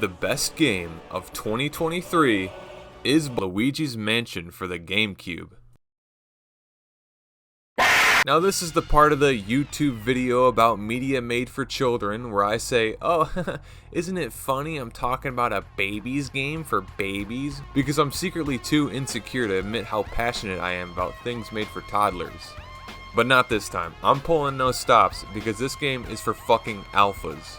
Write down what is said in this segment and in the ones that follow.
The best game of 2023 is Luigi's Mansion for the GameCube. Now this is the part of the YouTube video about media made for children where I say, oh, isn't it funny I'm talking about a baby's game for babies? Because I'm secretly too insecure to admit how passionate I am about things made for toddlers. But not this time. I'm pulling no stops because this game is for fucking alphas.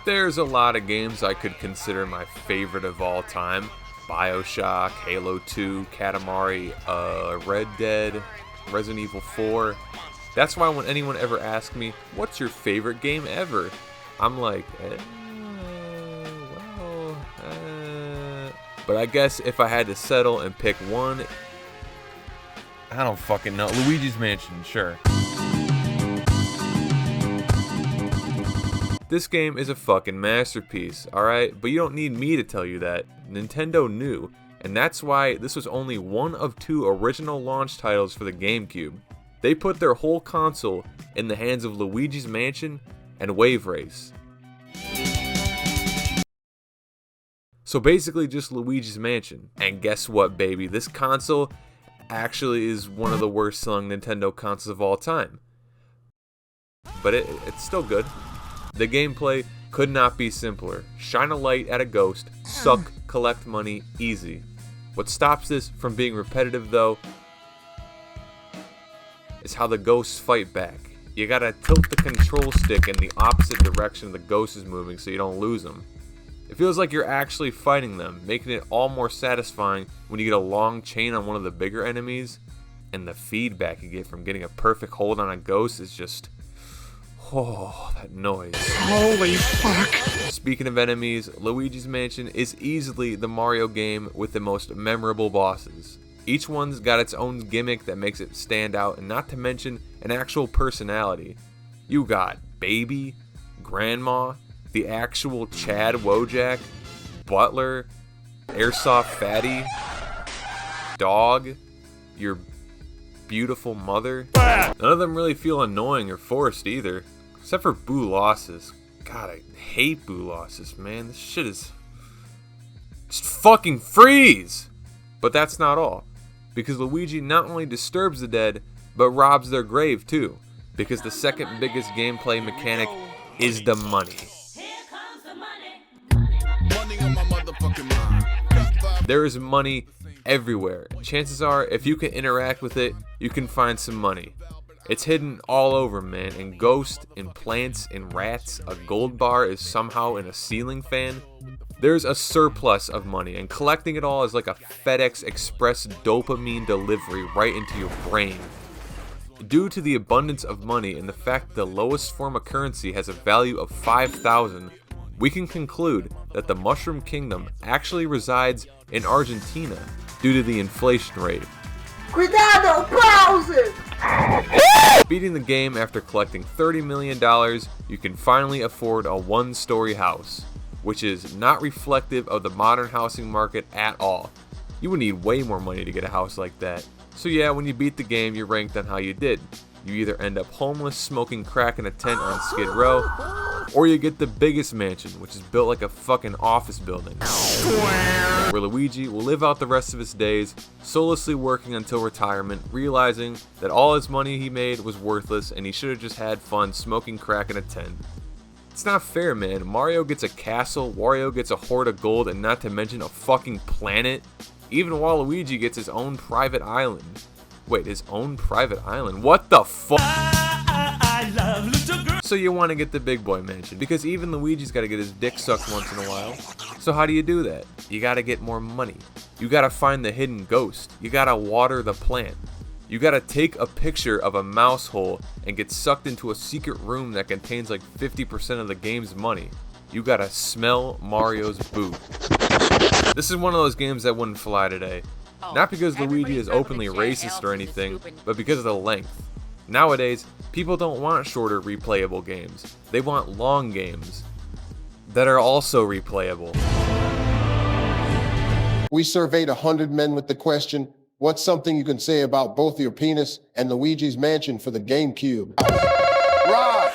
There's a lot of games I could consider my favorite of all time. BioShock, Halo 2, Katamari, Red Dead, Resident Evil 4. That's why when anyone ever asks me, what's your favorite game ever? I'm like, But I guess if I had to settle and pick one, I don't fucking know. Luigi's Mansion, sure. This game is a fucking masterpiece, alright? But you don't need me to tell you that. Nintendo knew, and that's why this was only one of two original launch titles for the GameCube. They put their whole console in the hands of Luigi's Mansion and Wave Race. So basically just Luigi's Mansion. And guess what, baby? This console actually is one of the worst selling Nintendo consoles of all time. But it's still good. The gameplay could not be simpler. Shine a light at a ghost, suck, collect money, easy. What stops this from being repetitive though is how the ghosts fight back. You gotta tilt the control stick in the opposite direction the ghost is moving so you don't lose them. It feels like you're actually fighting them, making it all more satisfying when you get a long chain on one of the bigger enemies, and the feedback you get from getting a perfect hold on a ghost is just... oh, that noise. Holy fuck! Speaking of enemies, Luigi's Mansion is easily the Mario game with the most memorable bosses. Each one's got its own gimmick that makes it stand out, and not to mention an actual personality. You got Baby, Grandma, the actual Chad Wojak, Butler, Airsoft Fatty, Dog, your beautiful mother. None of them really feel annoying or forced either, except for Boo Losses. God, I hate Boo Losses, man. This shit is... just fucking freeze! But that's not all, because Luigi not only disturbs the dead, but robs their grave too, because the second biggest gameplay mechanic is the money. There is money everywhere. Chances are, if you can interact with it, you can find some money. It's hidden all over, man. In ghosts, in plants, in rats. A gold bar is somehow in a ceiling fan. There's a surplus of money, and collecting it all is like a FedEx Express dopamine delivery right into your brain. Due to the abundance of money and the fact that the lowest form of currency has a value of 5,000, we can conclude that the Mushroom Kingdom actually resides in Argentina due to the inflation rate. Cuidado, pause! Beating the game after collecting $30 million, you can finally afford a one-story house, which is not reflective of the modern housing market at all. You would need way more money to get a house like that. So yeah, when you beat the game, you're ranked on how you did. You either end up homeless, smoking crack in a tent on Skid Row, or you get the biggest mansion, which is built like a fucking office building, where Luigi will live out the rest of his days, soullessly working until retirement, realizing that all his money he made was worthless and he should have just had fun smoking crack in a tent. It's not fair, man. Mario gets a castle, Wario gets a hoard of gold, and not to mention a fucking planet, even while Luigi gets his own private island. Wait, his own private island? What the fuck? So you want to get the big boy mansion, because even Luigi's got to get his dick sucked once in a while. So how do you do that? You got to get more money. You got to find the hidden ghost. You got to water the plant. You got to take a picture of a mouse hole and get sucked into a secret room that contains like 50% of the game's money. You got to smell Mario's boot. This is one of those games that wouldn't fly today. Not because Luigi is openly racist or anything, but because of the length. Nowadays, people don't want shorter replayable games. They want long games that are also replayable. We surveyed 100 men with the question, what's something you can say about both your penis and Luigi's Mansion for the GameCube?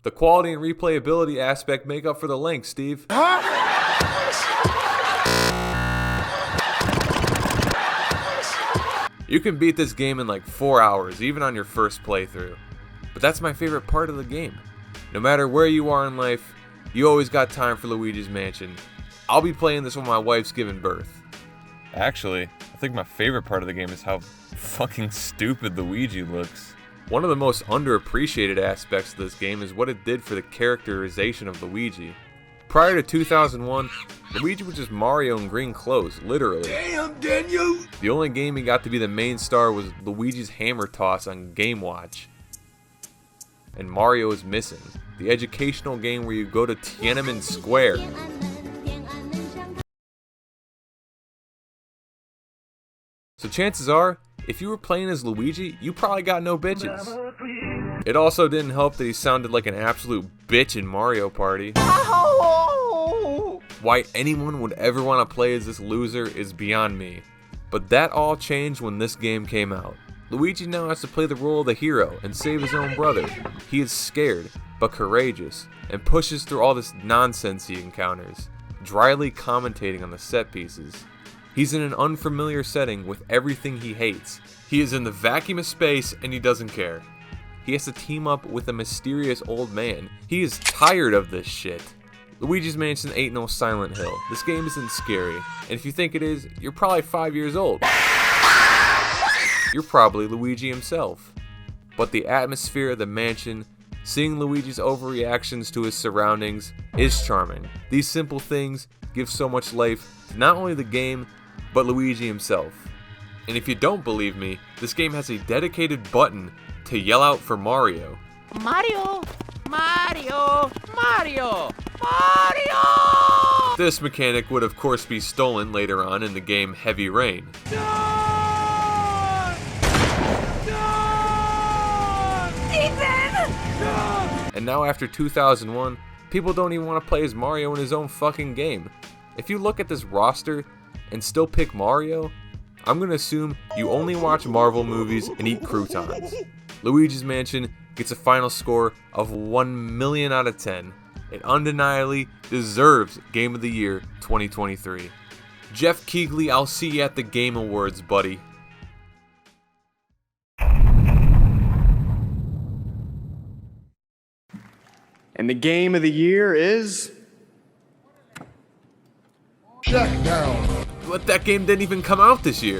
The quality and replayability aspect make up for the length, Steve. Huh? You can beat this game in like 4 hours, even on your first playthrough. But that's my favorite part of the game. No matter where you are in life, you always got time for Luigi's Mansion. I'll be playing this when my wife's giving birth. Actually, I think my favorite part of the game is how fucking stupid Luigi looks. One of the most underappreciated aspects of this game is what it did for the characterization of Luigi. Prior to 2001, Luigi was just Mario in green clothes, literally. Damn, Daniel! The only game he got to be the main star was Luigi's hammer toss on Game Watch. And Mario is missing. The educational game where you go to Tiananmen Square. So chances are, if you were playing as Luigi, you probably got no bitches. It also didn't help that he sounded like an absolute bitch in Mario Party. Why anyone would ever want to play as this loser is beyond me. But that all changed when this game came out. Luigi now has to play the role of the hero and save his own brother. He is scared, but courageous, and pushes through all this nonsense he encounters, dryly commentating on the set pieces. He's in an unfamiliar setting with everything he hates. He is in the vacuum of space and he doesn't care. He has to team up with a mysterious old man. He is tired of this shit. Luigi's Mansion ain't no Silent Hill. This game isn't scary, and if you think it is, you're probably 5 years old. You're probably Luigi himself. But the atmosphere of the mansion, seeing Luigi's overreactions to his surroundings, is charming. These simple things give so much life to not only the game, but Luigi himself. And if you don't believe me, this game has a dedicated button to yell out for Mario. Mario! Mario! Mario! Mario! This mechanic would of course be stolen later on in the game Heavy Rain. And now after 2001, people don't even want to play as Mario in his own fucking game. If you look at this roster and still pick Mario, I'm gonna assume you only watch Marvel movies and eat croutons. Luigi's Mansion gets a final score of 1 million out of 10. It undeniably deserves Game of the Year 2023. Jeff Keighley, I'll see you at the Game Awards, buddy. And the Game of the Year is... Check down. But that game didn't even come out this year.